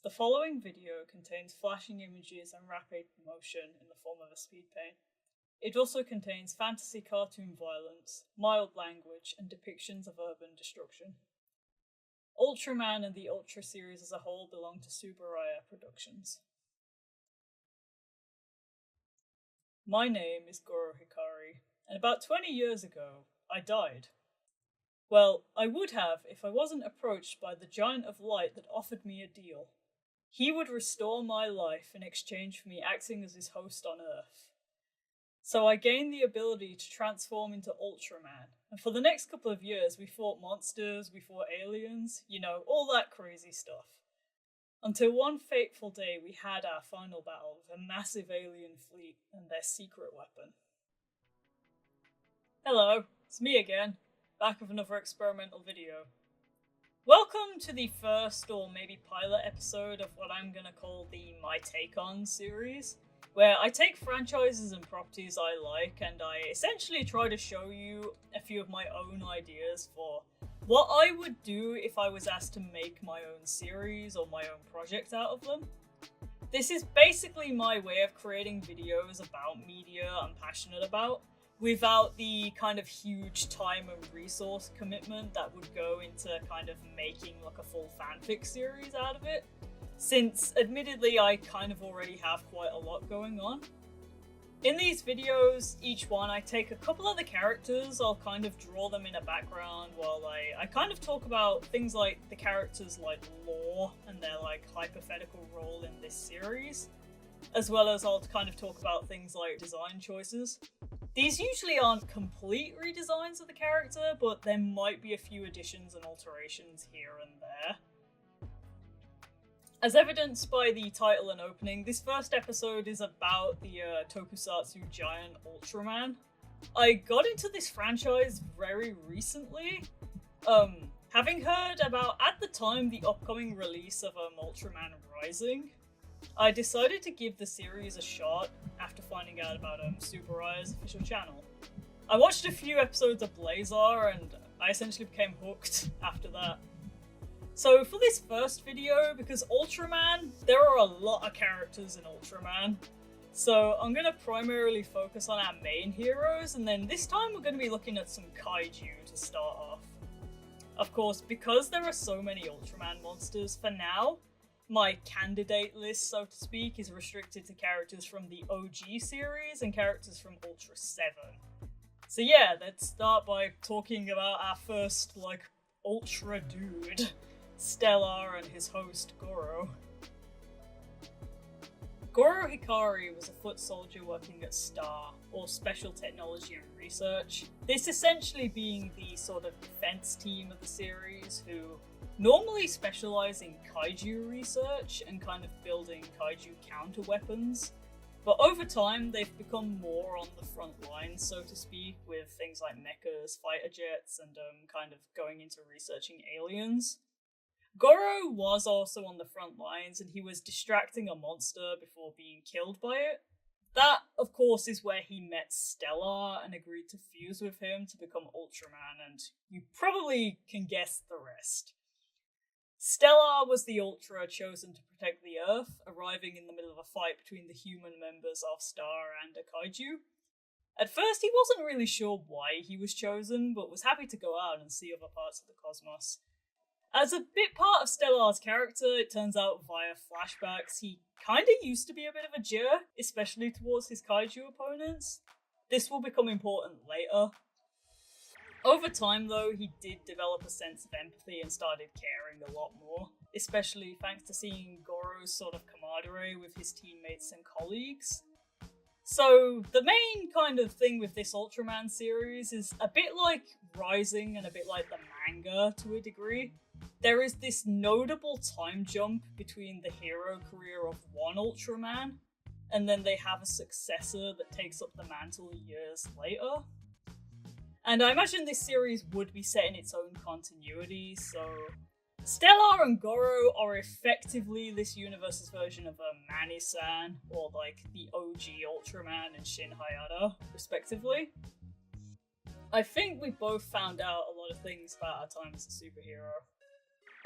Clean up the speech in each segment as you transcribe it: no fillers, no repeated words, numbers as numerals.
The following video contains flashing images and rapid motion in the form of a speed paint. It also contains fantasy cartoon violence, mild language, and depictions of urban destruction. Ultraman and the Ultra series as a whole belong to Subaraya Productions. My name is Goro Hikari, and about 20 years ago, I died. Well, I would have if I wasn't approached by the giant of light that offered me a deal. He would restore my life in exchange for me acting as his host on Earth. So I gained the ability to transform into Ultraman, and for the next couple of years we fought monsters, we fought aliens, all that crazy stuff. Until one fateful day we had our final battle with a massive alien fleet and their secret weapon. Hello, it's me again, back with another experimental video. Welcome to the first or maybe pilot episode of what I'm gonna call the My Take On series, where I take franchises and properties I like and I essentially try to show you a few of my own ideas for what I would do if I was asked to make my own series or my own project out of them. This is basically my way of creating videos about media I'm passionate about, without the kind of huge time and resource commitment that would go into kind of making like a full fanfic series out of it, since admittedly I kind of already have quite a lot going on. In these videos, each one I take a couple of the characters, I'll kind of draw them in a background while I kind of talk about things like the characters' like lore and their like hypothetical role in this series, as well as I'll kind of talk about things like design choices. These usually aren't complete redesigns of the character, but there might be a few additions and alterations here and there. As evidenced by the title and opening, this first episode is about the tokusatsu giant Ultraman. I got into this franchise very recently, having heard about, at the time, the upcoming release of Ultraman Rising. I decided to give the series a shot after finding out about Subaraya's official channel. I watched a few episodes of Blazar and I essentially became hooked after that. So for this first video, because Ultraman, there are a lot of characters in Ultraman, so I'm going to primarily focus on our main heroes, and then this time we're going to be looking at some kaiju to start off. Of course, because there are so many Ultraman monsters, for now, my candidate list, so to speak, is restricted to characters from the OG series and characters from Ultra 7. So yeah, let's start by talking about our first, Ultra dude, Stellar, and his host, Goro. Goro Hikari was a foot soldier working at STAR, or Special Technology and Research, this essentially being the sort of defense team of the series, who normally specialize in kaiju research and kind of building kaiju counter weapons, but over time they've become more on the front lines, so to speak, with things like mechas, fighter jets, and kind of going into researching aliens. Goro was also on the front lines, and he was distracting a monster before being killed by it. That, of course, is where he met Stellar and agreed to fuse with him to become Ultraman, and you probably can guess the rest. Stellar was the Ultra chosen to protect the Earth, arriving in the middle of a fight between the human members of STAR and a kaiju. At first he wasn't really sure why he was chosen, but was happy to go out and see other parts of the cosmos. As a bit part of Stellar's character, it turns out via flashbacks, he kinda used to be a bit of a jerk, especially towards his kaiju opponents. This will become important later. Over time, though, he did develop a sense of empathy and started caring a lot more, especially thanks to seeing Goro's sort of camaraderie with his teammates and colleagues. So, the main kind of thing with this Ultraman series is a bit like Rising and a bit like the manga to a degree. There is this notable time jump between the hero career of one Ultraman, and then they have a successor that takes up the mantle years later. And I imagine this series would be set in its own continuity, so Stellar and Goro are effectively this universe's version of Mani-san, or the OG Ultraman and Shin Hayata, respectively. I think we both found out a lot of things about our time as a superhero.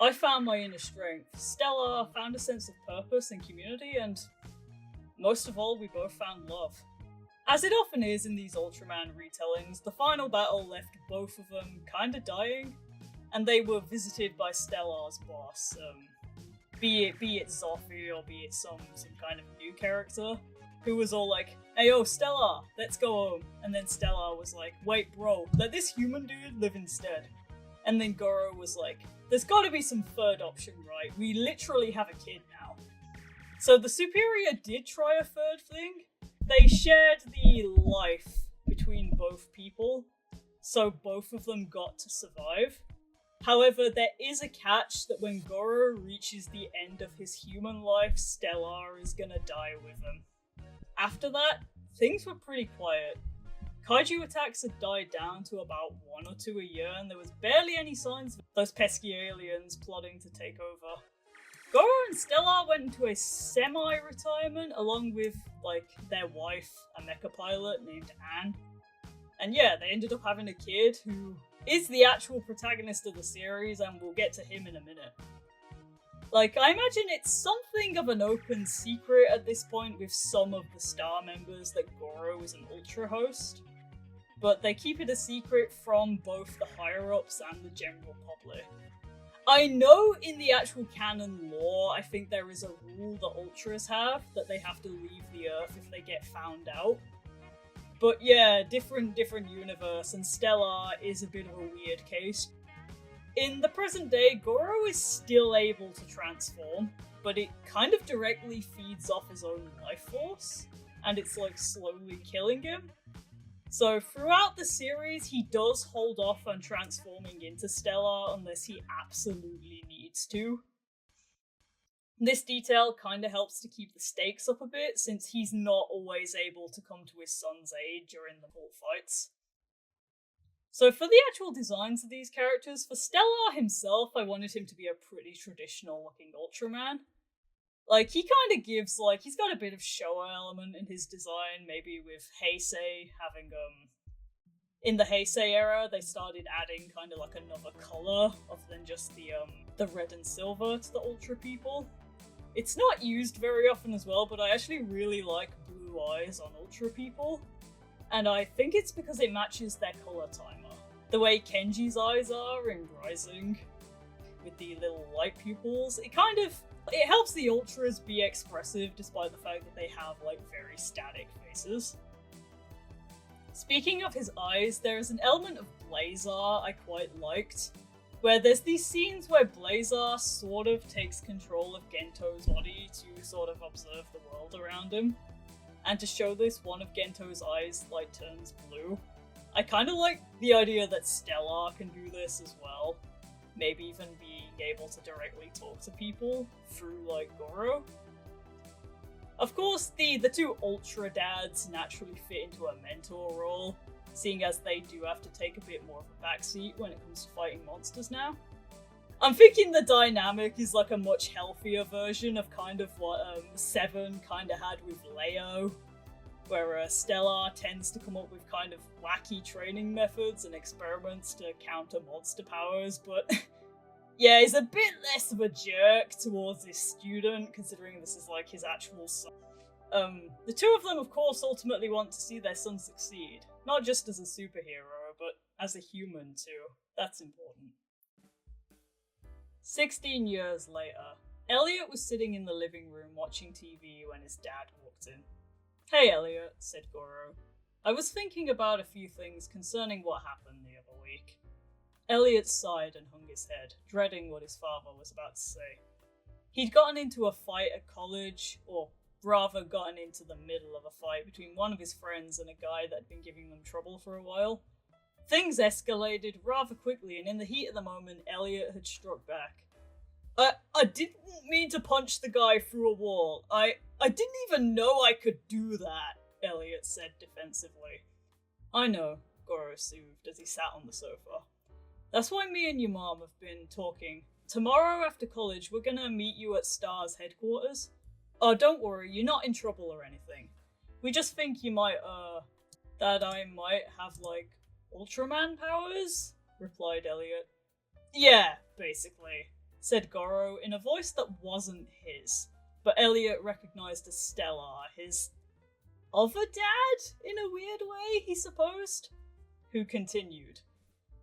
I found my inner strength. Stellar found a sense of purpose and community, and most of all, we both found love. As it often is in these Ultraman retellings, the final battle left both of them kinda dying, and they were visited by Stellar's boss, be it Zoffy or be it some kind of new character, who was all like, "Hey yo, Stellar, let's go home." And then Stellar was like, "Wait bro, let this human dude live instead." And then Goro was like, "There's gotta be some third option, right? We literally have a kid now." So the Superior did try a third thing. They shared the life between both people, so both of them got to survive. However, there is a catch that when Goro reaches the end of his human life, Stellar is gonna die with him. After that, things were pretty quiet. Kaiju attacks had died down to about 1 or 2 a year, and there was barely any signs of those pesky aliens plotting to take over. Goro and Stellar went into a semi-retirement along with, their wife, a mecha pilot named Anne. And yeah, they ended up having a kid who is the actual protagonist of the series, and we'll get to him in a minute. I imagine it's something of an open secret at this point with some of the star members that Goro is an Ultra host, but they keep it a secret from both the higher-ups and the general public. I know in the actual canon lore, I think there is a rule the Ultras have, that they have to leave the Earth if they get found out. But yeah, different universe, and Stellar is a bit of a weird case. In the present day, Goro is still able to transform, but it kind of directly feeds off his own life force, and it's slowly killing him. So throughout the series, he does hold off on transforming into Stellar unless he absolutely needs to. This detail kinda helps to keep the stakes up a bit, since he's not always able to come to his son's aid during the full fights. So for the actual designs of these characters, for Stellar himself, I wanted him to be a pretty traditional looking Ultraman. He kinda gives, he's got a bit of Showa element in his design, maybe with Heisei having, in the Heisei era, they started adding kinda another color other than just the red and silver to the Ultra people. It's not used very often as well, but I actually really like blue eyes on Ultra people. And I think it's because it matches their color timer. The way Kenji's eyes are in Rising, with the little light pupils, it helps the Ultras be expressive despite the fact that they have, very static faces. Speaking of his eyes, there is an element of Blazar I quite liked, where there's these scenes where Blazar sort of takes control of Gento's body to sort of observe the world around him. And to show this, one of Gento's eyes, turns blue. I kinda like the idea that Stellar can do this as well. Maybe even being able to directly talk to people through, Goro. Of course, the two Ultra dads naturally fit into a mentor role, seeing as they do have to take a bit more of a backseat when it comes to fighting monsters now. I'm thinking the dynamic is a much healthier version of kind of what Seven kinda had with Leo, where Stellar tends to come up with kind of wacky training methods and experiments to counter monster powers, but yeah, he's a bit less of a jerk towards this student, considering this is his actual son. The two of them, of course, ultimately want to see their son succeed, not just as a superhero, but as a human too. That's important. 16 years later, Elliot was sitting in the living room watching TV when his dad walked in. "Hey Elliot," said Goro. "I was thinking about a few things concerning what happened the other week." Elliot sighed and hung his head, dreading what his father was about to say. He'd gotten into a fight at college, or rather gotten into the middle of a fight between one of his friends and a guy that had been giving them trouble for a while. Things escalated rather quickly, and in the heat of the moment, Elliot had struck back. I didn't mean to punch the guy through a wall. I didn't even know I could do that," Elliot said defensively. "I know," Goro soothed as he sat on the sofa. "That's why me and your mom have been talking. Tomorrow after college, we're gonna meet you at Star's headquarters. Oh, don't worry, you're not in trouble or anything. We just think you might, that I might have, Ultraman powers?" replied Elliot. "Yeah, basically. said Goro in a voice that wasn't his, but Elliot recognized as Stellar, his other dad, in a weird way, he supposed, who continued,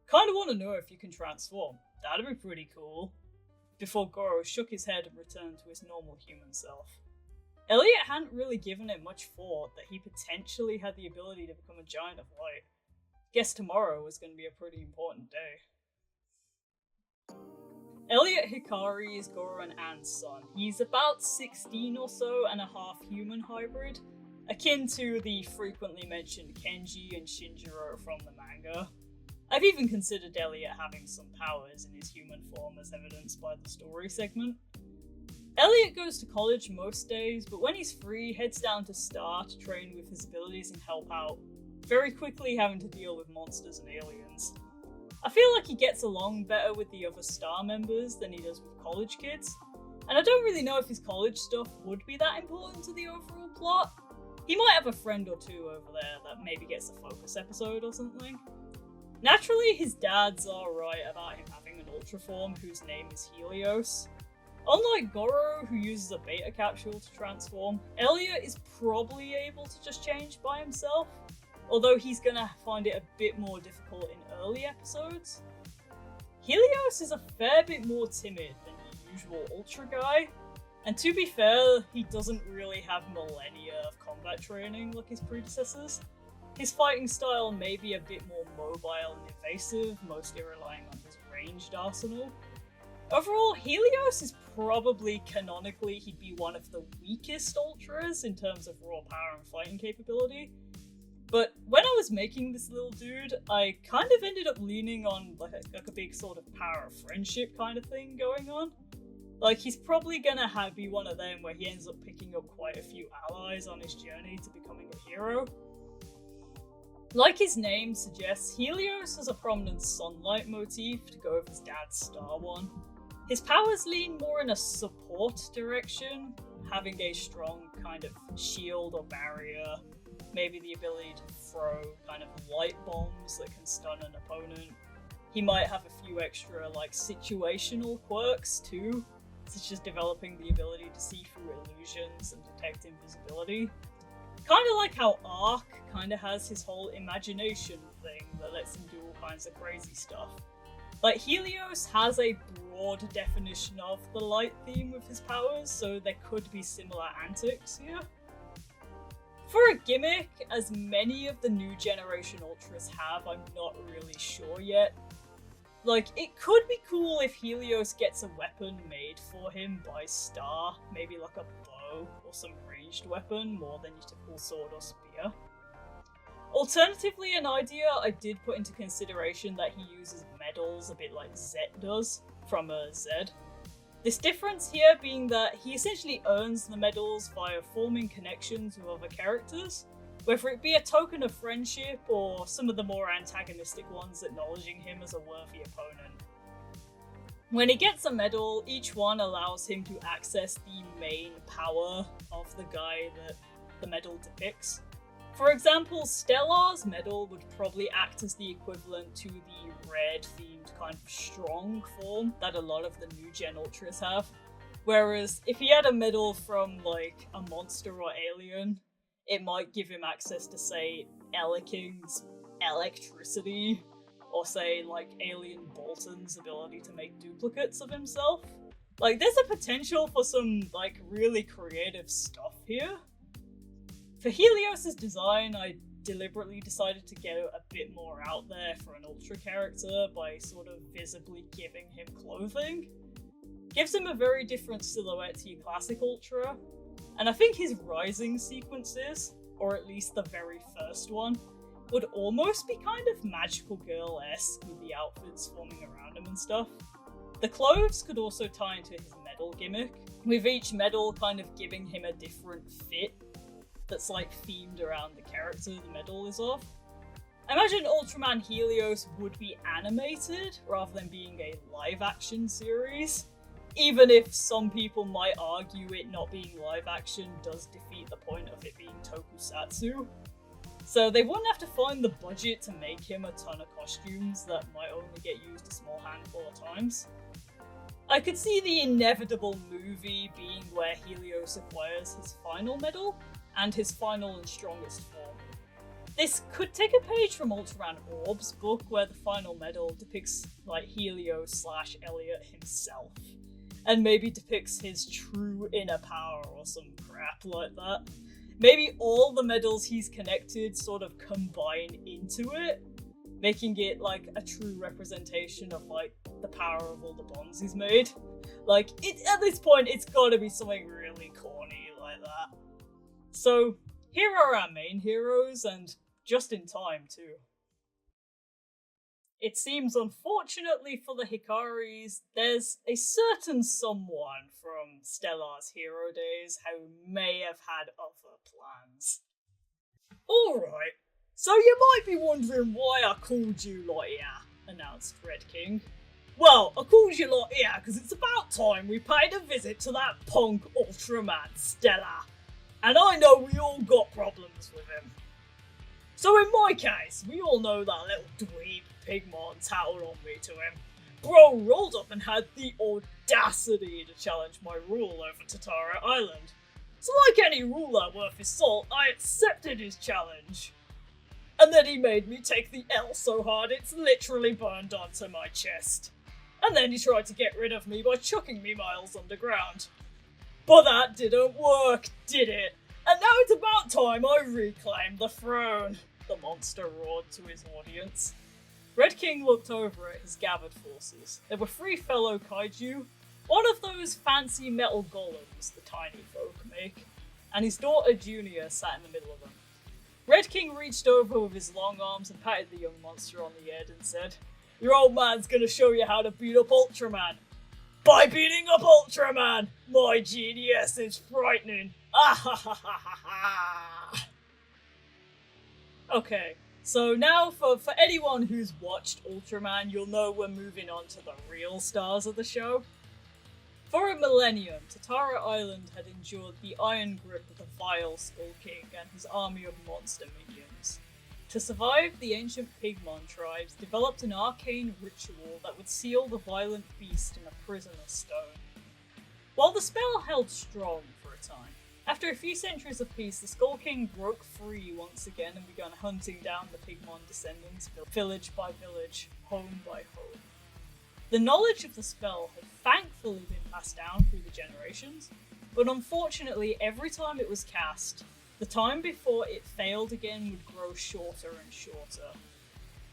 "Kinda wanna know if you can transform, that'd be pretty cool," before Goro shook his head and returned to his normal human self. Elliot hadn't really given it much thought that he potentially had the ability to become a giant of light. Guess tomorrow was going to be a pretty important day. Elliot Hikari is Goro and Anne's son. He's about 16 or so and a half human hybrid, akin to the frequently mentioned Kenji and Shinjiro from the manga. I've even considered Elliot having some powers in his human form as evidenced by the story segment. Elliot goes to college most days, but when he's free, heads down to Star to train with his abilities and help out, very quickly having to deal with monsters and aliens. I feel like he gets along better with the other Star members than he does with college kids, and I don't really know if his college stuff would be that important to the overall plot. He might have a friend or two over there that maybe gets a focus episode or something. Naturally, his dad's alright about him having an Ultra form whose name is Helios. Unlike Goro, who uses a beta capsule to transform, Elliot is probably able to just change by himself, although he's gonna find it a bit more difficult in early episodes. Helios is a fair bit more timid than the usual Ultra guy, and to be fair, he doesn't really have millennia of combat training like his predecessors. His fighting style may be a bit more mobile and evasive, mostly relying on his ranged arsenal. Overall, Helios is probably canonically he'd be one of the weakest Ultras in terms of raw power and fighting capability. But when I was making this little dude, I kind of ended up leaning on like a big sort of power of friendship kind of thing going on. Like, he's probably gonna be one of them where he ends up picking up quite a few allies on his journey to becoming a hero. Like his name suggests, Helios has a prominent sunlight motif to go with his dad's Star one. His powers lean more in a support direction, having a strong kind of shield or barrier, maybe the ability to throw kind of light bombs that can stun an opponent. He might have a few extra like situational quirks too, such as developing the ability to see through illusions and detect invisibility. Kind of like how Ark kind of has his whole imagination thing that lets him do all kinds of crazy stuff. Like, Helios has a broad definition of the light theme with his powers, so there could be similar antics here. For a gimmick, as many of the new generation Ultras have, I'm not really sure yet. Like, it could be cool if Helios gets a weapon made for him by Star, maybe like a bow or some ranged weapon more than your typical sword or spear. Alternatively, an idea I did put into consideration that he uses medals a bit like Zet does from Zed. This difference here being that he essentially earns the medals via forming connections with other characters, whether it be a token of friendship or some of the more antagonistic ones acknowledging him as a worthy opponent. When he gets a medal, each one allows him to access the main power of the guy that the medal depicts. For example, Stellar's medal would probably act as the equivalent to the red-themed kind of strong form that a lot of the new gen Ultras have. Whereas if he had a medal from like a monster or alien, it might give him access to, say, Eleking's electricity, or say like Alien Bolton's ability to make duplicates of himself. Like, there's a potential for some like really creative stuff here. For Helios' design, I deliberately decided to go a bit more out there for an Ultra character by sort of visibly giving him clothing. Gives him a very different silhouette to your classic Ultra, and I think his rising sequences, or at least the very first one, would almost be kind of Magical Girl-esque with the outfits forming around him and stuff. The clothes could also tie into his medal gimmick, with each medal kind of giving him a different fit that's like themed around the character the medal is of. I imagine Ultraman Helios would be animated rather than being a live action series, even if some people might argue it not being live action does defeat the point of it being tokusatsu. So they wouldn't have to find the budget to make him a ton of costumes that might only get used a small handful of times. I could see the inevitable movie being where Helios acquires his final medal and his final and strongest form. This could take a page from Ultraman Orb's book, where the final medal depicts like Helios / Elliot himself, and maybe depicts his true inner power or some crap like that. Maybe all the medals he's connected sort of combine into it, making it like a true representation of like the power of all the bonds he's made. Like, at this point, it's gotta be something really corny like that. So, here are our main heroes, and just in time too. It seems, unfortunately for the Hikaris, there's a certain someone from Stellar's hero days who may have had other plans. Alright, so you might be wondering why I called you lot here, announced Red King. Well, I called you lot here because it's about time we paid a visit to that punk Ultraman, Stellar. And I know we all got problems with him. So in my case, we all know that little dweeb Pigmon tattled on me to him. Bro rolled up and had the audacity to challenge my rule over Tatara Island. So like any ruler worth his salt, I accepted his challenge. And then he made me take the L so hard it's literally burned onto my chest. And then he tried to get rid of me by chucking me miles underground. But that didn't work, did it? And now it's about time I reclaim the throne, the monster roared to his audience. Red King looked over at his gathered forces. There were 3 fellow kaiju, one of those fancy metal golems the tiny folk make, and his daughter Junior sat in the middle of them. Red King reached over with his long arms and patted the young monster on the head and said, "Your old man's gonna show you how to beat up Ultraman." "By beating up Ultraman! My genius is frightening! Ah ha ha ha ha ha!" Okay, so now for anyone who's watched Ultraman, you'll know we're moving on to the real stars of the show. For a millennium, Tatara Island had endured the iron grip of the vile Skull King and his army of monster minions. To survive, the ancient Pigmon tribes developed an arcane ritual that would seal the violent beast in a prison of stone. While the spell held strong for a time, after a few centuries of peace, the Skull King broke free once again and began hunting down the Pigmon descendants, village by village, home by home. The knowledge of the spell had thankfully been passed down through the generations, but unfortunately every time it was cast, the time before it failed again would grow shorter and shorter.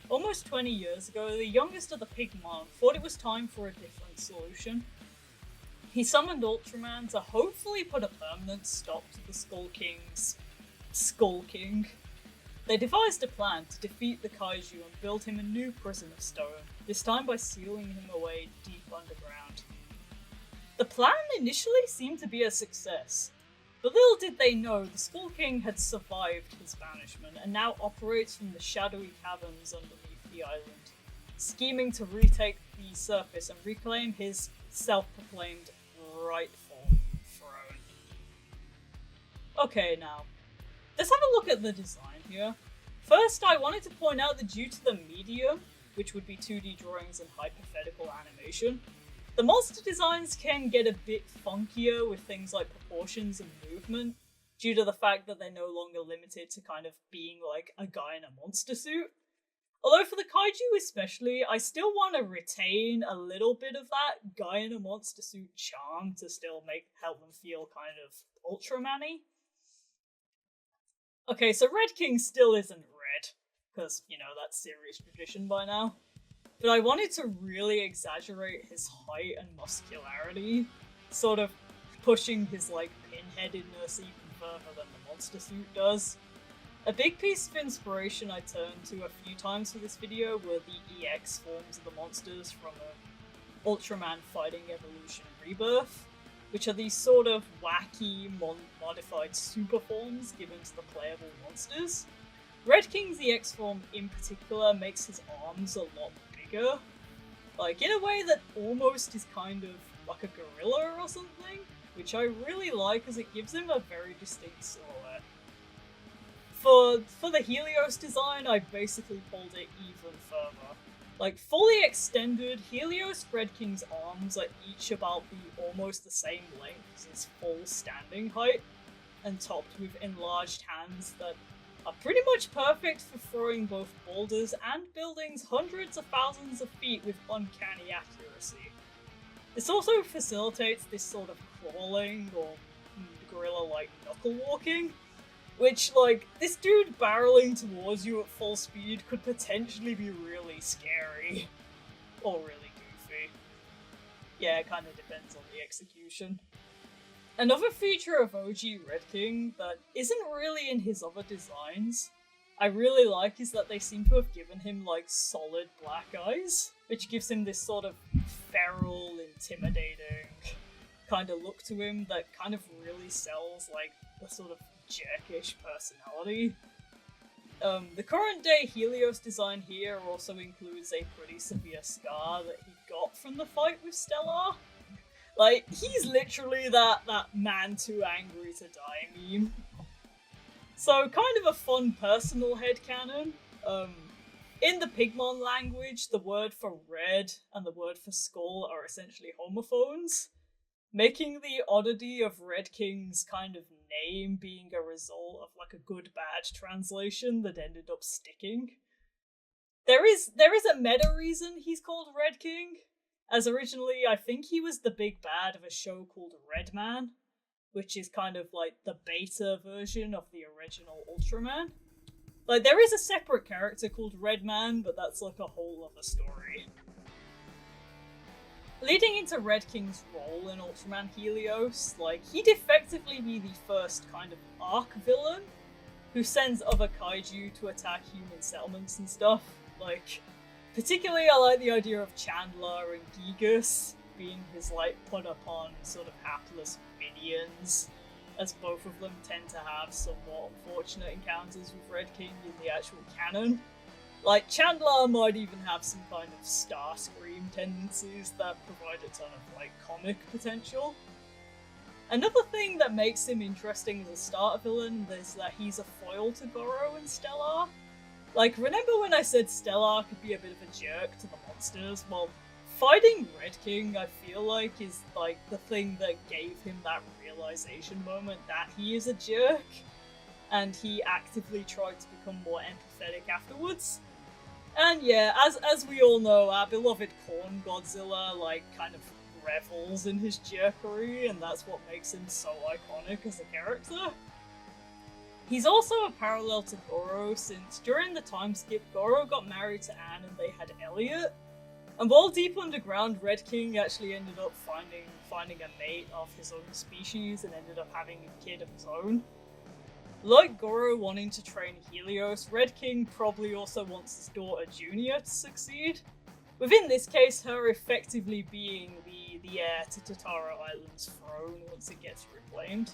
Almost 20 years ago, the youngest of the Pigmon thought it was time for a different solution. He summoned Ultraman to hopefully put a permanent stop to the Skull King's Skull King. They devised a plan to defeat the kaiju and build him a new prison of stone, this time by sealing him away deep underground. The plan initially seemed to be a success, but little did they know the Skull King had survived his banishment and now operates from the shadowy caverns underneath the island, scheming to retake the surface and reclaim his self-proclaimed rightful throne. Okay, now, let's have a look at the design here. First, I wanted to point out that due to the medium, which would be 2D drawings and hypothetical animation, the monster designs can get a bit funkier with things like proportions and movement, due to the fact that they're no longer limited to kind of being like a guy in a monster suit. Although for the kaiju especially, I still want to retain a little bit of that guy in a monster suit charm to still help them feel kind of Ultraman-y. Okay, so Red King still isn't red, because, you know, that's series tradition by now. But I wanted to really exaggerate his height and muscularity, sort of pushing his, like, pinheadedness even further than the monster suit does. A big piece of inspiration I turned to a few times for this video were the EX forms of the monsters from Ultraman Fighting Evolution Rebirth, which are these sort of wacky, modified super forms given to the playable monsters. Red King's EX form in particular makes his arms a lot bigger, like in a way that almost is kind of like a gorilla or something, which I really like as it gives him a very distinct silhouette. For the Helios design, I basically pulled it even further. Like, fully extended, Helios Red King's arms are each about almost the same length as his full standing height, and topped with enlarged hands that are pretty much perfect for throwing both boulders and buildings hundreds of thousands of feet with uncanny accuracy. This also facilitates this sort of crawling or gorilla-like knuckle walking, which, like, this dude barreling towards you at full speed could potentially be really scary. Or really goofy. Yeah, it kind of depends on the execution. Another feature of OG Red King that isn't really in his other designs, I really like, is that they seem to have given him, like, solid black eyes, which gives him this sort of feral, intimidating kind of look to him that kind of really sells, like, the sort of jerkish personality. The current day Helios design here also includes a pretty severe scar that he got from the fight with Stellar. Like, he's literally that man too angry to die meme. So, kind of a fun personal headcanon. In the Pigmon language, the word for red and the word for skull are essentially homophones, making the oddity of Red King's kind of name being a result of, like, a good-bad translation that ended up sticking. There is a meta reason he's called Red King, as originally I think he was the big bad of a show called Redman, which is kind of like the beta version of the original Ultraman. Like, there is a separate character called Redman, but that's like a whole other story. Leading into Red King's role in Ultraman Helios, like, he'd effectively be the first kind of arc villain who sends other kaiju to attack human settlements and stuff. Like, particularly I like the idea of Chandler and Gigas being his, like, put upon sort of hapless minions, as both of them tend to have somewhat unfortunate encounters with Red King in the actual canon. Like, Chandler might even have some kind of Starscream tendencies that provide a ton of, like, comic potential. Another thing that makes him interesting as a starter villain is that he's a foil to Goro and Stellar. Like, remember when I said Stellar could be a bit of a jerk to the monsters? Well, fighting Red King, I feel like, is, like, the thing that gave him that realization moment that he is a jerk, and he actively tried to become more empathetic afterwards. And yeah, as we all know, our beloved Corn Godzilla, like, kind of revels in his jerkery, and that's what makes him so iconic as a character. He's also a parallel to Goro, since during the time skip, Goro got married to Anne and they had Elliot. And while deep underground, Red King actually ended up finding a mate of his own species and ended up having a kid of his own. Like Goro wanting to train Helios, Red King probably also wants his daughter Junior to succeed, within this case her effectively being the heir to Tatara Island's throne once it gets reclaimed.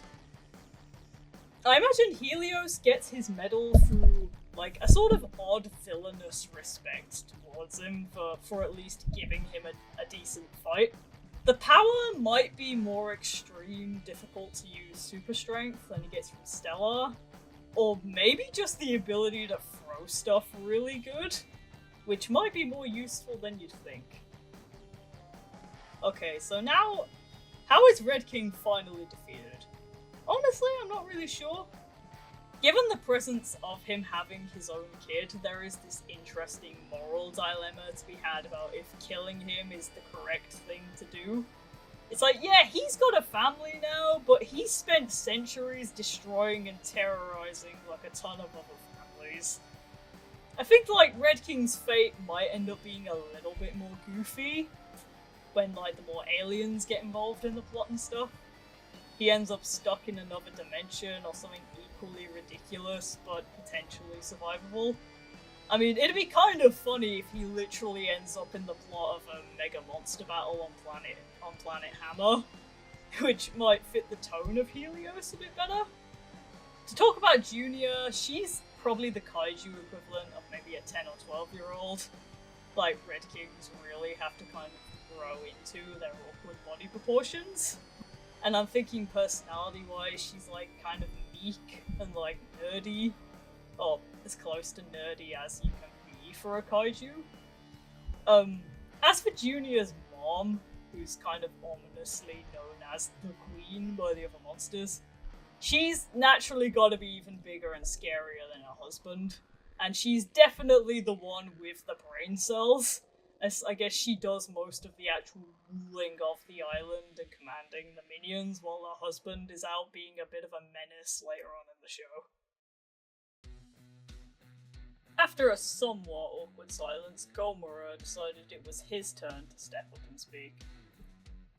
I imagine Helios gets his medal through, like, a sort of odd villainous respect towards him for at least giving him a decent fight. The power might be more extreme, difficult to use super strength than he gets from Stellar, or maybe just the ability to throw stuff really good, which might be more useful than you'd think. Okay, so now, how is Red King finally defeated? Honestly, I'm not really sure. Given the presence of him having his own kid, there is this interesting moral dilemma to be had about if killing him is the correct thing to do. It's like, yeah, he's got a family now, but he spent centuries destroying and terrorizing, like, a ton of other families. I think, like, Red King's fate might end up being a little bit more goofy when, like, the more aliens get involved in the plot and stuff. He ends up stuck in another dimension or something equally ridiculous, but potentially survivable. I mean, it'd be kind of funny if he literally ends up in the plot of a mega monster battle on Planet Hammer, which might fit the tone of Helios a bit better. To talk about Junior, she's probably the kaiju equivalent of maybe a 10 or 12-year-old. Like, Red Kings really have to kind of grow into their awkward body proportions. And I'm thinking personality-wise, she's, like, kind of meek and, like, nerdy. Or as close to nerdy as you can be for a kaiju. As for Junior's mom, who's kind of ominously known as the Queen by the other monsters, she's naturally gotta be even bigger and scarier than her husband. And she's definitely the one with the brain cells, as I guess she does most of the actual ruling of the island and commanding the minions, while her husband is out being a bit of a menace later on in the show. After a somewhat awkward silence, Gomora decided it was his turn to step up and speak.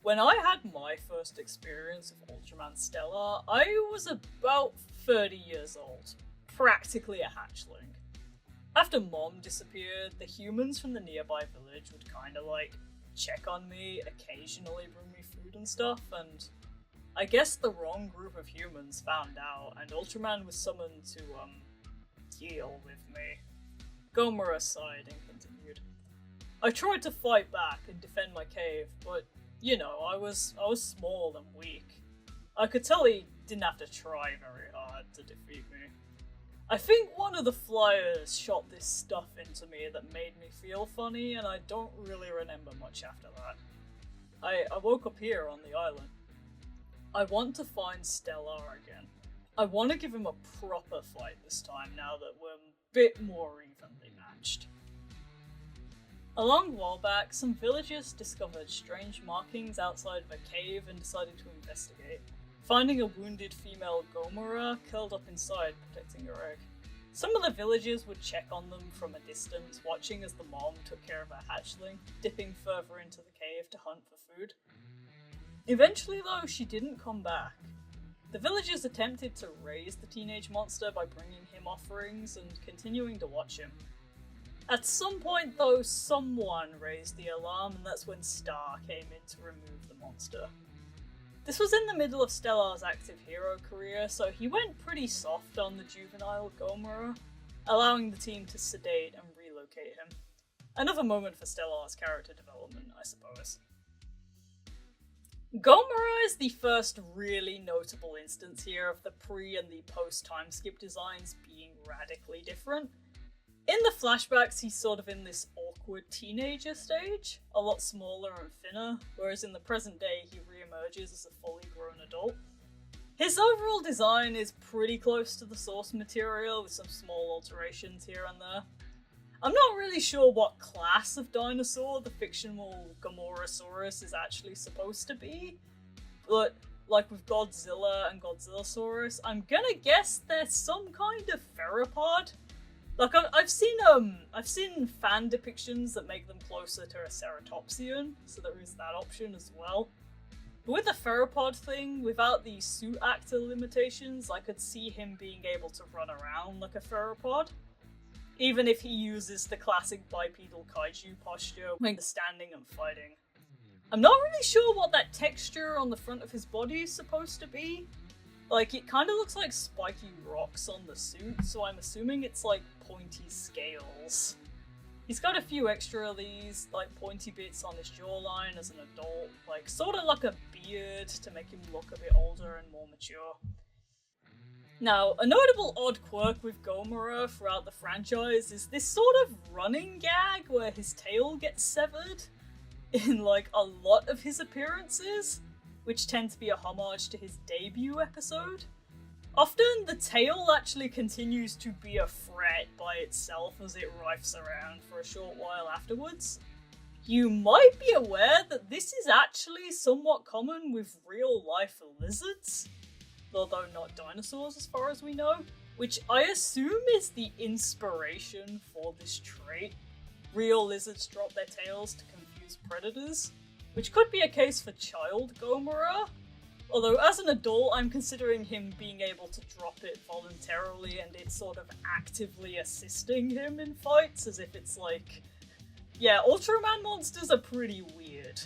When I had my first experience of Ultraman Stellar, I was about 30 years old, practically a hatchling. After Mom disappeared, the humans from the nearby village would kinda check on me, occasionally bring me food and stuff, and I guess the wrong group of humans found out, and Ultraman was summoned to, deal with me. Gomora sighed and continued. I tried to fight back and defend my cave, but, I was small and weak. I could tell he didn't have to try very hard to defeat me. I think one of the flyers shot this stuff into me that made me feel funny, and I don't really remember much after that. I woke up here on the island. I want to find Stellar again. I want to give him a proper fight this time now that we're a bit more evenly matched. A long while back, some villagers discovered strange markings outside of a cave and decided to investigate, finding a wounded female Gomora curled up inside, protecting her egg. Some of the villagers would check on them from a distance, watching as the mom took care of her hatchling, dipping further into the cave to hunt for food. Eventually though, she didn't come back. The villagers attempted to raise the teenage monster by bringing him offerings and continuing to watch him. At some point though, someone raised the alarm, and that's when Star came in to remove the monster. This was in the middle of Stellar's active hero career, so he went pretty soft on the juvenile Gomora, allowing the team to sedate and relocate him. Another moment for Stellar's character development, I suppose. Gomora is the first really notable instance here of the pre- and the post-time skip designs being radically different. In the flashbacks, he's sort of in this awkward teenager stage, a lot smaller and thinner, whereas in the present day he re-emerges as a fully grown adult. His overall design is pretty close to the source material, with some small alterations here and there. I'm not really sure what class of dinosaur the fictional Gamorasaurus is actually supposed to be, but like with Godzilla and Godzillasaurus, I'm gonna guess they're some kind of theropod. Like, I've seen fan depictions that make them closer to a ceratopsian, so there is that option as well. But with the theropod thing, without the suit actor limitations, I could see him being able to run around like a theropod. Even if he uses the classic bipedal kaiju posture when standing and fighting. I'm not really sure what that texture on the front of his body is supposed to be. Like, it kind of looks like spiky rocks on the suit, so I'm assuming it's like pointy scales. He's got a few extra of these, like pointy bits on his jawline as an adult, like sort of like a beard to make him look a bit older and more mature. Now, a notable odd quirk with Gomora throughout the franchise is this sort of running gag where his tail gets severed in like a lot of his appearances, which tend to be a homage to his debut episode. Often, the tail actually continues to be a threat by itself as it riffs around for a short while afterwards. You might be aware that this is actually somewhat common with real-life lizards, although not dinosaurs as far as we know, which I assume is the inspiration for this trait. Real lizards drop their tails to confuse predators, which could be a case for child Gomora, although as an adult I'm considering him being able to drop it voluntarily and it's sort of actively assisting him in fights, as if it's like, yeah, Ultraman monsters are pretty weird.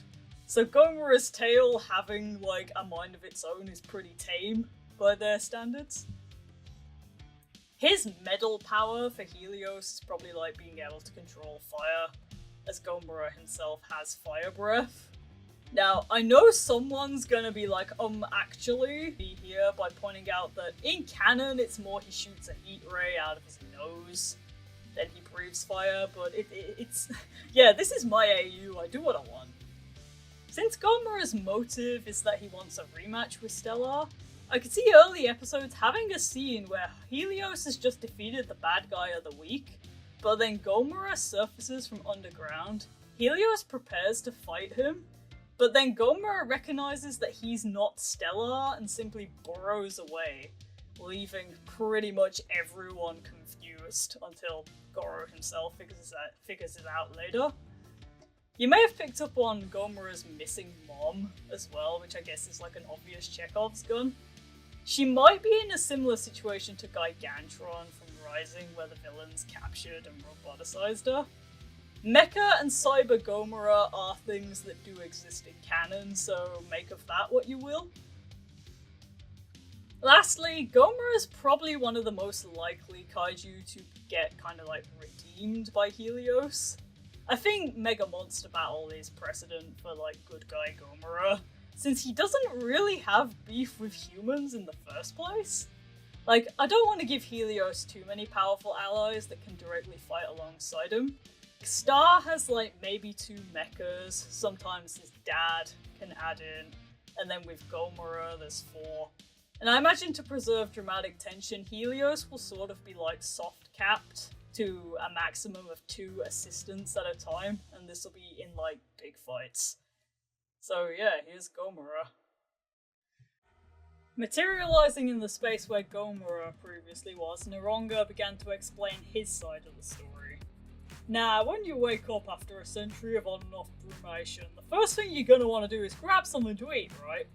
So Gomora's tail having like a mind of its own is pretty tame by their standards. His metal power for Helios is probably like being able to control fire, as Gomora himself has fire breath. Now, I know someone's gonna be like, actually, be here by pointing out that in canon it's more he shoots a heat ray out of his nose. then he breathes fire, but it's... yeah, this is my AU, I do what I want. Since Gomura's motive is that he wants a rematch with Stellar, I could see early episodes having a scene where Helios has just defeated the bad guy of the week, but then Gomura surfaces from underground. Helios prepares to fight him, but then Gomura recognizes that he's not Stellar and simply burrows away, leaving pretty much everyone confused until Goro himself figures it out later. You may have picked up on Gomura's missing mom as well, which I guess is like an obvious Chekhov's gun. She might be in a similar situation to Gigantron from Rising, where the villains captured and roboticized her. Mecha and Cyber Gomura are things that do exist in canon, so make of that what you will. Lastly, Gomura is probably one of the most likely kaiju to get kind of like redeemed by Helios. I think Mega Monster Battle is precedent for like good guy Gomura, since he doesn't really have beef with humans in the first place. Like, I don't want to give Helios too many powerful allies that can directly fight alongside him. Star has like maybe 2 mechas, sometimes his dad can add in, and then with Gomura there's 4. And I imagine to preserve dramatic tension, Helios will sort of be like soft capped to a maximum of 2 assistants at a time, and this will be in like big fights. So yeah, here's Gomura. Materializing in the space where Gomura previously was, Noronga began to explain his side of the story. Now, when you wake up after a century of on and off brumation, the first thing you're gonna want to do is grab something to eat, right?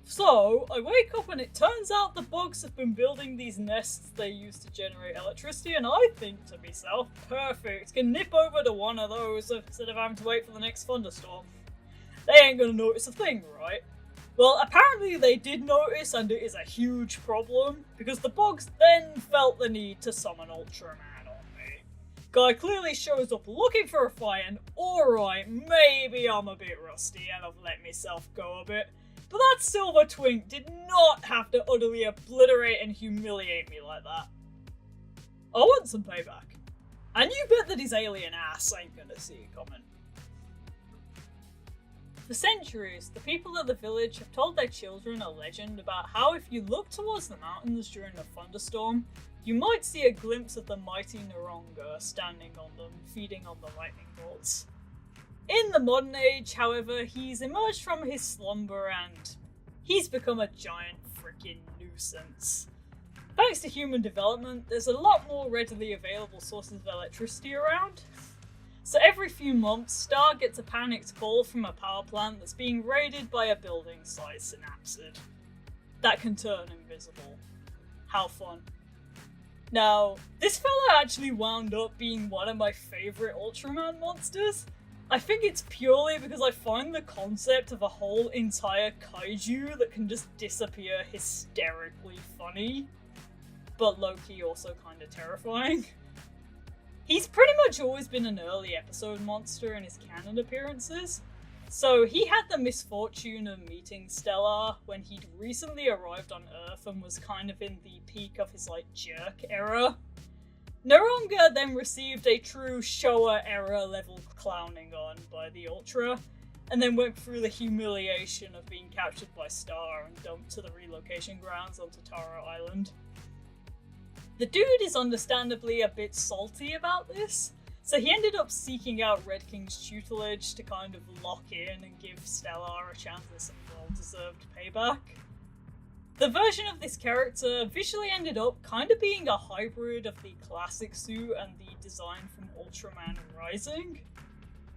So, I wake up and it turns out the bugs have been building these nests they use to generate electricity, and I think to myself, perfect, can nip over to one of those instead of having to wait for the next thunderstorm. They ain't gonna notice a thing, right? Well, apparently they did notice, and it is a huge problem, because the bugs then felt the need to summon Ultraman on me. Guy clearly shows up looking for a fight, and alright, maybe I'm a bit rusty and I've let myself go a bit, but that silver twink did not have to utterly obliterate and humiliate me like that. I want some payback. And you bet that his alien ass ain't gonna see it coming. For centuries, the people of the village have told their children a legend about how if you look towards the mountains during a thunderstorm, you might see a glimpse of the mighty Noronga standing on them, feeding on the lightning bolts. In the modern age, however, he's emerged from his slumber and he's become a giant freaking nuisance. Thanks to human development, there's a lot more readily available sources of electricity around. So every few months, Star gets a panicked call from a power plant that's being raided by a building-sized synapsid that can turn invisible. How fun. Now, this fella actually wound up being one of my favourite Ultraman monsters. I think it's purely because I find the concept of a whole entire kaiju that can just disappear hysterically funny, but low-key also kinda terrifying. He's pretty much always been an early episode monster in his canon appearances, so he had the misfortune of meeting Stellar when he'd recently arrived on Earth and was kind of in the peak of his like jerk era. Noronga then received a true Showa era level clowning on by the Ultra, and then went through the humiliation of being captured by Star and dumped to the relocation grounds on Totara Island. The dude is understandably a bit salty about this, so he ended up seeking out Red King's tutelage to kind of lock in and give Stellar a chance at some well-deserved payback. The version of this character visually ended up kind of being a hybrid of the classic suit and the design from Ultraman Rising.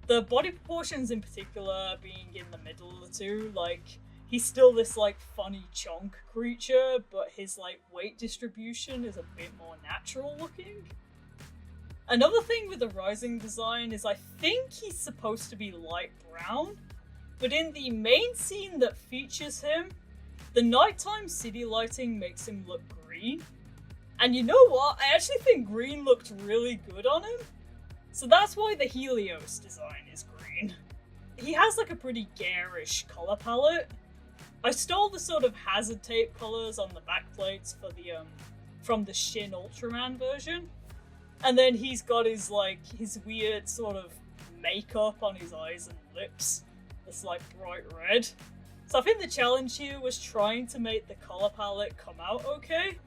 The body proportions in particular being in the middle of the two, like, he's still this like funny chunk creature, but his like weight distribution is a bit more natural looking. Another thing with the Rising design is I think he's supposed to be light brown, but in the main scene that features him, the nighttime city lighting makes him look green. And you know what? I actually think green looked really good on him. So that's why the Helios design is green. He has like a pretty garish colour palette. I stole the sort of hazard tape colours on the backplates for the from the Shin Ultraman version. And then he's got his weird sort of makeup on his eyes and lips that's like bright red. So I think the challenge here was trying to make the colour palette come out okay.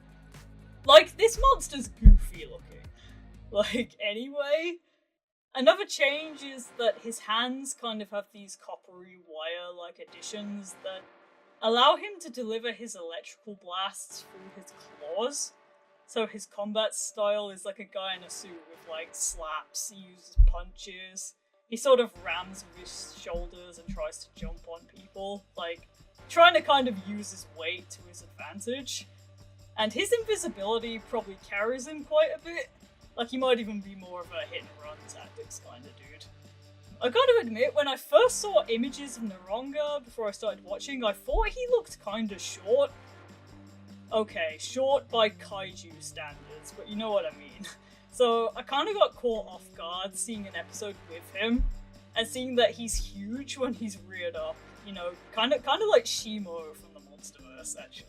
Like, this monster's goofy looking. Like, anyway. Another change is that his hands kind of have these coppery wire-like additions that allow him to deliver his electrical blasts through his claws. So his combat style is like a guy in a suit with like slaps, he uses punches. He sort of rams with his shoulders and tries to jump on people, like trying to kind of use his weight to his advantage. And his invisibility probably carries him quite a bit. Like, he might even be more of a hit and run tactics kind of dude. I gotta admit, when I first saw images of Noronga before I started watching, I thought he looked kinda short. Okay, short by kaiju standards, but you know what I mean. So I kinda got caught off guard seeing an episode with him, and seeing that he's huge when he's reared up. You know, kinda like Shimo from the Monsterverse, actually.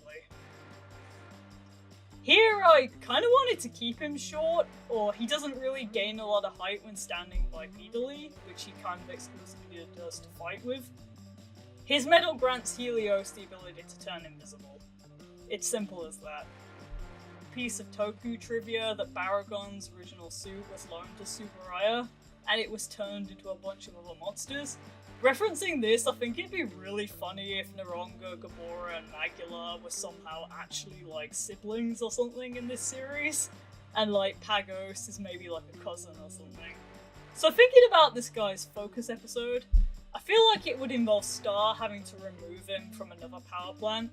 Here, I kind of wanted to keep him short, or he doesn't really gain a lot of height when standing bipedally, which he kind of exclusively does to fight with. His medal grants Helios the ability to turn invisible. It's simple as that. Piece of Toku trivia that Baragon's original suit was loaned to Subaraya, and it was turned into a bunch of other monsters. Referencing this, I think it'd be really funny if Noronga, Gabora, and Magula were somehow actually like siblings or something in this series, and like Pagos is maybe like a cousin or something. So thinking about this guy's focus episode, I feel like it would involve Star having to remove him from another power plant,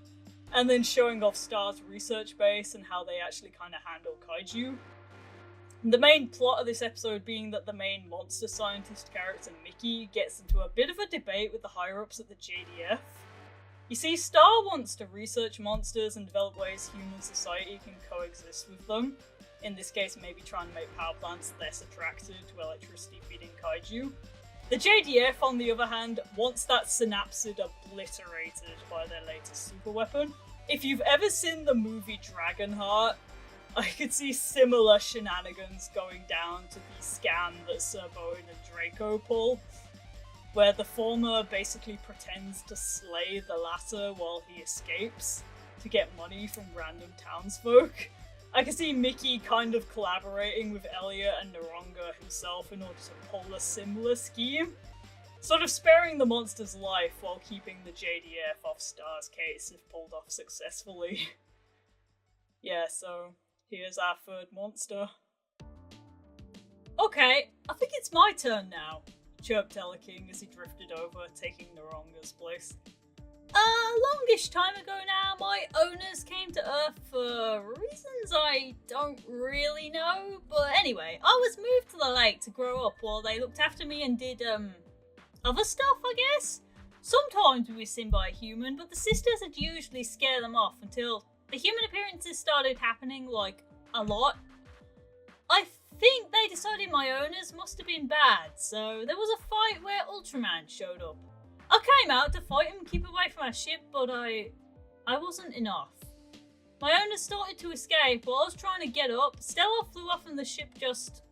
and then showing off Star's research base and how they actually kind of handle kaiju. The main plot of this episode being that the main monster scientist character, Mickey, gets into a bit of a debate with the higher-ups at the JDF. You see, Star wants to research monsters and develop ways human society can coexist with them. In this case, maybe try and make power plants less attracted to electricity-feeding kaiju. The JDF, on the other hand, wants that synapsid obliterated by their latest superweapon. If you've ever seen the movie Dragonheart, I could see similar shenanigans going down to the scam that Serboin and Draco pull, where the former basically pretends to slay the latter while he escapes to get money from random townsfolk. I can see Mickey kind of collaborating with Elliot and Noronga himself in order to pull a similar scheme, sort of sparing the monster's life while keeping the JDF off Star's case if pulled off successfully. Yeah, so here's our third monster. Okay, I think it's my turn now, chirped Teleking as he drifted over, taking Noronga's place. Longish time ago now, my owners came to Earth for reasons I don't really know, but anyway, I was moved to the lake to grow up while they looked after me and did, other stuff, I guess? Sometimes we were seen by a human, but the sisters would usually scare them off until the human appearances started happening, like, a lot. I think they decided my owners must have been bad, so there was a fight where Ultraman showed up. I came out to fight him and keep away from our ship, but I wasn't enough. My owners started to escape while I was trying to get up. Stella flew off and the ship just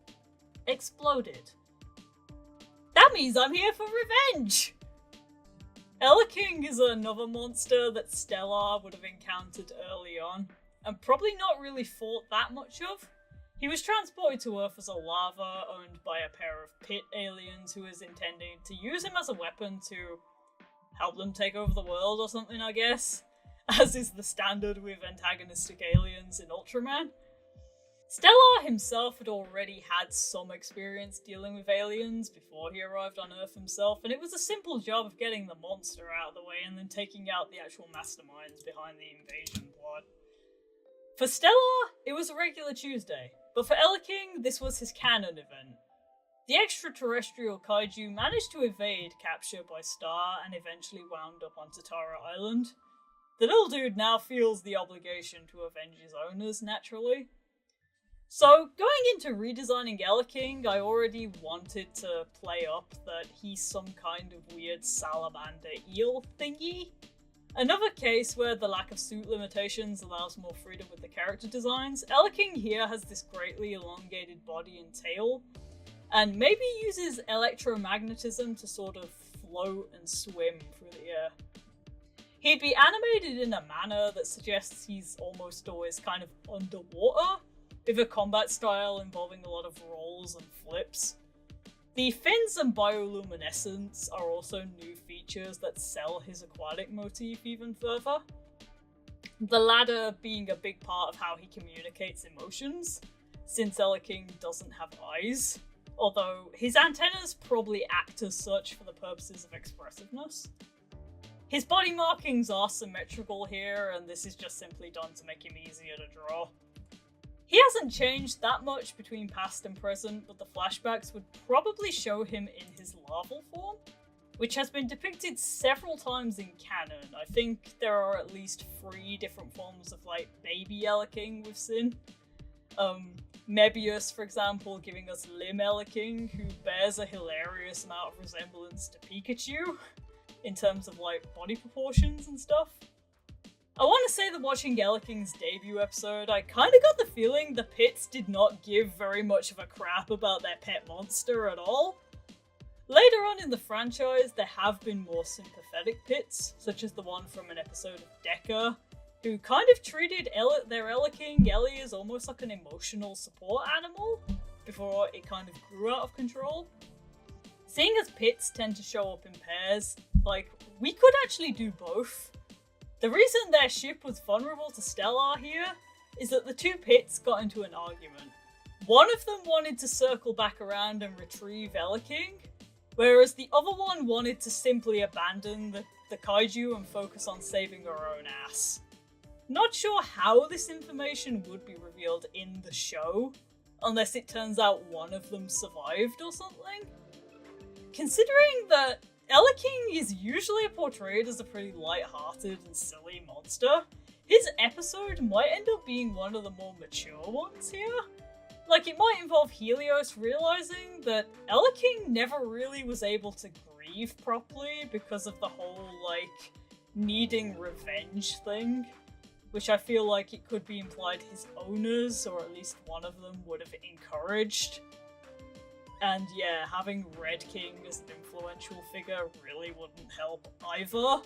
exploded. That means I'm here for revenge! King is another monster that Stellar would have encountered early on, and probably not really fought that much of. He was transported to Earth as a larva owned by a pair of pit aliens who was intending to use him as a weapon to help them take over the world or something, I guess, as is the standard with antagonistic aliens in Ultraman. Stellar himself had already had some experience dealing with aliens before he arrived on Earth himself, and it was a simple job of getting the monster out of the way and then taking out the actual masterminds behind the invasion plot. For Stellar, it was a regular Tuesday, but for King, this was his canon event. The extraterrestrial kaiju managed to evade capture by Star and eventually wound up on Tatara Island. The little dude now feels the obligation to avenge his owners, naturally. So, going into redesigning King, I already wanted to play up that he's some kind of weird salamander eel thingy. Another case where the lack of suit limitations allows more freedom with the character designs, King here has this greatly elongated body and tail, and maybe uses electromagnetism to sort of float and swim through the air. He'd be animated in a manner that suggests he's almost always kind of underwater, with a combat style involving a lot of rolls and flips. The fins and bioluminescence are also new features that sell his aquatic motif even further. The latter being a big part of how he communicates emotions, since King doesn't have eyes, although his antennas probably act as such for the purposes of expressiveness. His body markings are symmetrical here, and this is just simply done to make him easier to draw. He hasn't changed that much between past and present, but the flashbacks would probably show him in his larval form, which has been depicted several times in canon. I think there are at least 3 different forms of, like, baby King we've seen. Mebius, for example, giving us Limb King, who bears a hilarious amount of resemblance to Pikachu, in terms of, like, body proportions and stuff. I want to say that watching King's debut episode, I kind of got the feeling the pits did not give very much of a crap about their pet monster at all. Later on in the franchise, there have been more sympathetic pits, such as the one from an episode of Deca, who kind of treated their King Ellie as almost like an emotional support animal, before it kind of grew out of control. Seeing as pits tend to show up in pairs, like, we could actually do both. The reason their ship was vulnerable to Stellar here is that the 2 pits got into an argument. One of them wanted to circle back around and retrieve King, whereas the other one wanted to simply abandon the kaiju and focus on saving her own ass. Not sure how this information would be revealed in the show, unless it turns out one of them survived or something. Considering that King is usually portrayed as a pretty light-hearted and silly monster, his episode might end up being one of the more mature ones here. Like, it might involve Helios realizing that King never really was able to grieve properly because of the whole, like, needing revenge thing, which I feel like it could be implied his owners, or at least one of them, would have encouraged. And yeah, having Red King as an influential figure really wouldn't help either.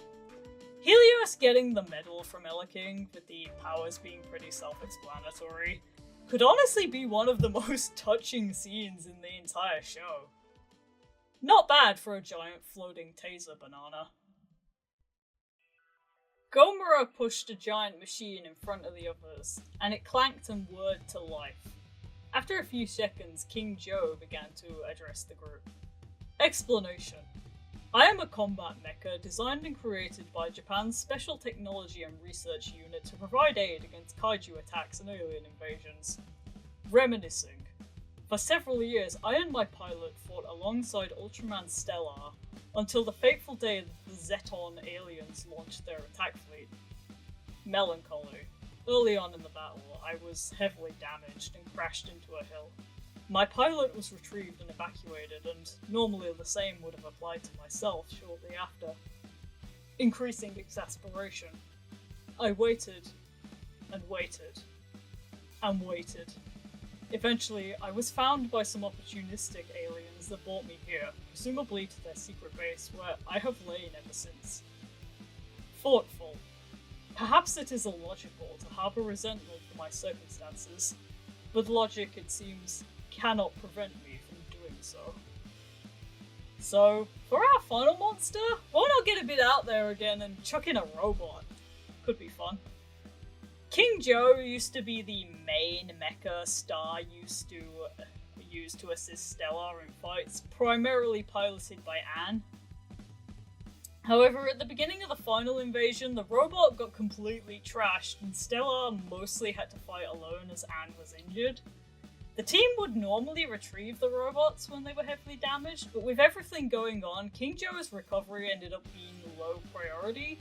Helios getting the medal from King, with the powers being pretty self-explanatory, could honestly be one of the most touching scenes in the entire show. Not bad for a giant floating taser banana. Gomera pushed a giant machine in front of the others, and it clanked and whirred to life. After a few seconds, King Joe began to address the group. Explanation. I am a combat mecha designed and created by Japan's Special Technology and Research Unit to provide aid against kaiju attacks and alien invasions. Reminiscing. For several years, I and my pilot fought alongside Ultraman Stellar until the fateful day that the Zeton aliens launched their attack fleet. Melancholy. Early on in the battle, I was heavily damaged and crashed into a hill. My pilot was retrieved and evacuated, and normally the same would have applied to myself shortly after. Increasing exasperation. I waited, and waited, and waited. Eventually, I was found by some opportunistic aliens that brought me here, presumably to their secret base, where I have lain ever since. Thoughtful. Perhaps it is illogical to harbour resentment for my circumstances, but logic, it seems, cannot prevent me from doing so. So, for our final monster, why not get a bit out there again and chuck in a robot? Could be fun. King Joe used to be the main mecha Star used to use to assist Stellar in fights, primarily piloted by Anne. However, at the beginning of the final invasion, the robot got completely trashed and Stellar mostly had to fight alone as Anne was injured. The team would normally retrieve the robots when they were heavily damaged, but with everything going on, King Joe's recovery ended up being low priority.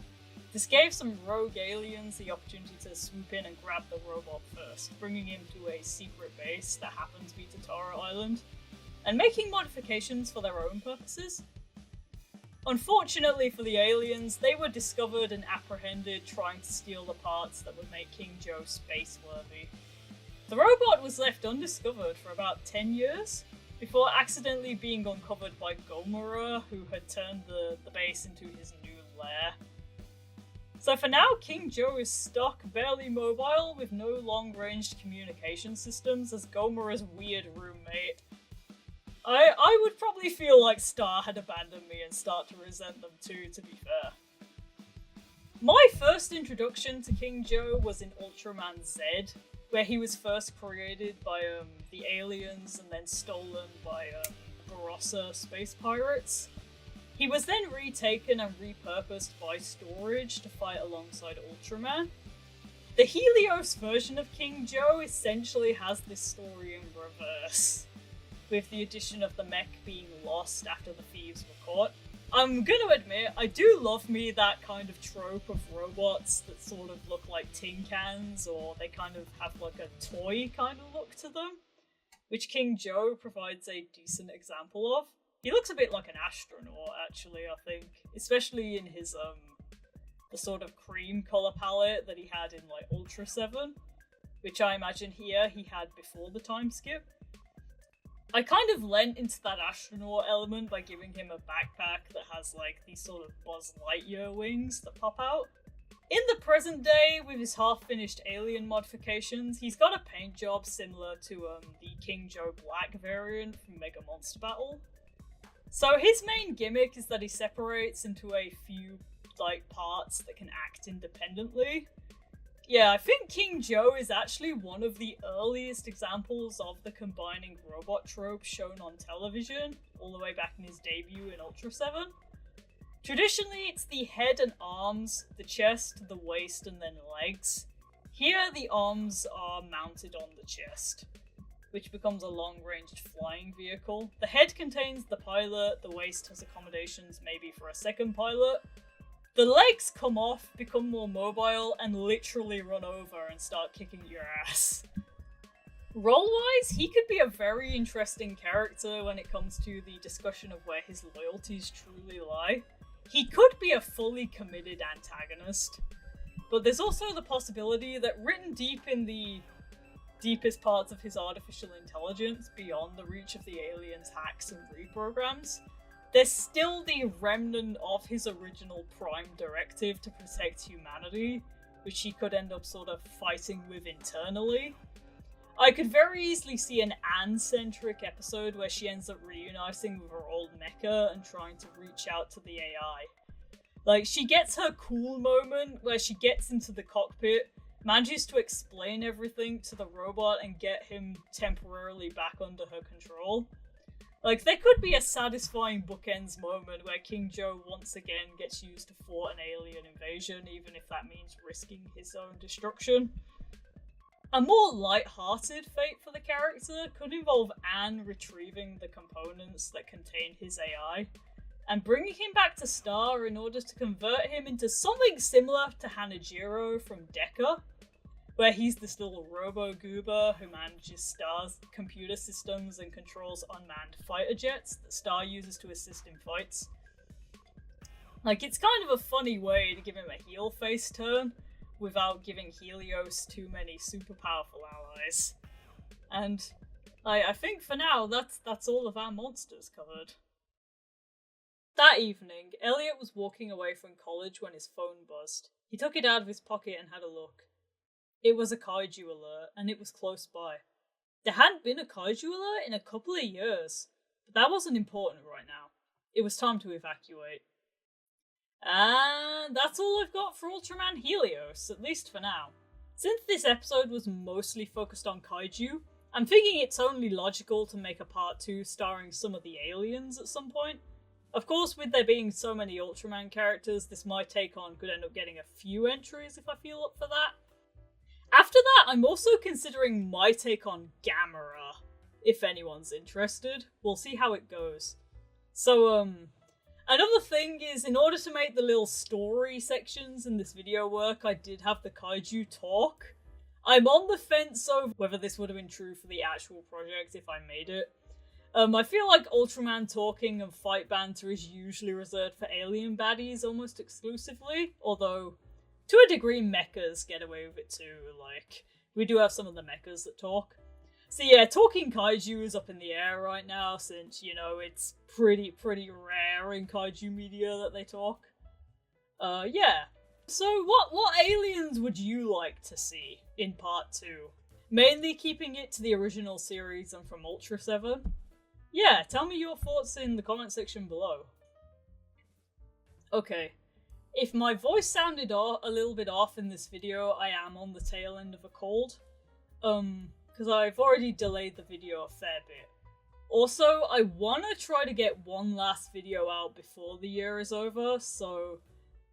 This gave some rogue aliens the opportunity to swoop in and grab the robot first, bringing him to a secret base that happens to be Totara Island, and making modifications for their own purposes. Unfortunately for the aliens, they were discovered and apprehended trying to steal the parts that would make King Joe space-worthy. The robot was left undiscovered for about 10 years, before accidentally being uncovered by Gomorrah, who had turned the base into his new lair. So for now, King Joe is stuck, barely mobile, with no long-range communication systems as Gomorrah's weird roommate. I would probably feel like Star had abandoned me and start to resent them too, to be fair. My first introduction to King Joe was in Ultraman Z, where he was first created by the aliens and then stolen by Barossa space pirates. He was then retaken and repurposed by Storage to fight alongside Ultraman. The Helios version of King Joe essentially has this story in reverse, with the addition of the mech being lost after the thieves were caught. I'm gonna admit, I do love me that kind of trope of robots that sort of look like tin cans, or they kind of have like a toy kind of look to them, which King Joe provides a decent example of. He looks a bit like an astronaut, actually, I think, especially in his the sort of cream colour palette that he had in like Ultra 7, which I imagine here he had before the time skip. I kind of lent into that astronaut element by giving him a backpack that has like these sort of Buzz Lightyear wings that pop out. In the present day, with his half-finished alien modifications, he's got a paint job similar to the King Joe Black variant from Mega Monster Battle. So his main gimmick is that he separates into a few like parts that can act independently. Yeah, I think King Joe is actually one of the earliest examples of the combining robot trope shown on television, all the way back in his debut in Ultra 7. Traditionally, it's the head and arms, the chest, the waist, and then legs. Here, the arms are mounted on the chest, which becomes a long-ranged flying vehicle. The head contains the pilot, the waist has accommodations maybe for a second pilot. The legs come off, become more mobile, and literally run over and start kicking your ass. Role-wise, he could be a very interesting character when it comes to the discussion of where his loyalties truly lie. He could be a fully committed antagonist, but there's also the possibility that written deep in the deepest parts of his artificial intelligence, beyond the reach of the aliens' hacks and reprograms, there's still the remnant of his original Prime Directive to protect humanity, which he could end up sort of fighting with internally. I could very easily see an Anne-centric episode where she ends up reuniting with her old mecha and trying to reach out to the AI. Like, she gets her cool moment where she gets into the cockpit, manages to explain everything to the robot and get him temporarily back under her control. Like, there could be a satisfying bookends moment where King Joe once again gets used to thwart an alien invasion, even if that means risking his own destruction. A more light-hearted fate for the character could involve Anne retrieving the components that contain his AI, and bringing him back to Star in order to convert him into something similar to Hanajiro from Deca, where he's this little robo-goober who manages Star's computer systems and controls unmanned fighter jets that Star uses to assist in fights. Like, it's kind of a funny way to give him a heel face turn without giving Helios too many super powerful allies. And I think for now, that's all of our monsters covered. That evening, Elliot was walking away from college when his phone buzzed. He took it out of his pocket and had a look. It was a kaiju alert, and it was close by. There hadn't been a kaiju alert in a couple of years, but that wasn't important right now. It was time to evacuate. And that's all I've got for Ultraman Helios, at least for now. Since this episode was mostly focused on kaiju, I'm thinking it's only logical to make a part 2 starring some of the aliens at some point. Of course, with there being so many Ultraman characters, this my take on could end up getting a few entries if I feel up for that. After that, I'm also considering my take on Gamera, if anyone's interested. We'll see how it goes. So, another thing is, in order to make the little story sections in this video work, I did have the kaiju talk. I'm on the fence over whether this would have been true for the actual project if I made it. I feel like Ultraman talking and fight banter is usually reserved for alien baddies almost exclusively, although to a degree mechas get away with it too, like, we do have some of the mechas that talk. So yeah, talking kaiju is up in the air right now since, you know, it's pretty rare in kaiju media that they talk. Yeah. So what aliens would you like to see in part 2? Mainly keeping it to the original series and from Ultra 7? Yeah, tell me your thoughts in the comment section below. Okay, if my voice sounded a little bit off in this video, I am on the tail end of a cold. Because I've already delayed the video a fair bit. Also, I want to try to get one last video out before the year is over, so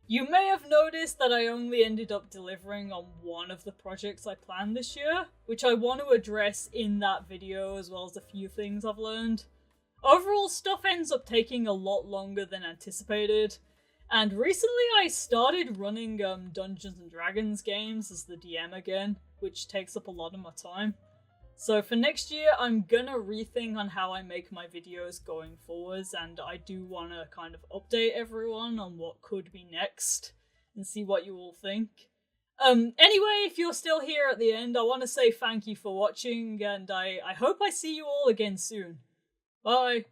you may have noticed that I only ended up delivering on one of the projects I planned this year, which I want to address in that video as well as a few things I've learned. Overall, stuff ends up taking a lot longer than anticipated, and recently I started running Dungeons & Dragons games as the DM again, which takes up a lot of my time. So for next year, I'm gonna rethink on how I make my videos going forwards, and I do want to kind of update everyone on what could be next and see what you all think. Anyway, if you're still here at the end, I want to say thank you for watching, and I hope I see you all again soon. Bye!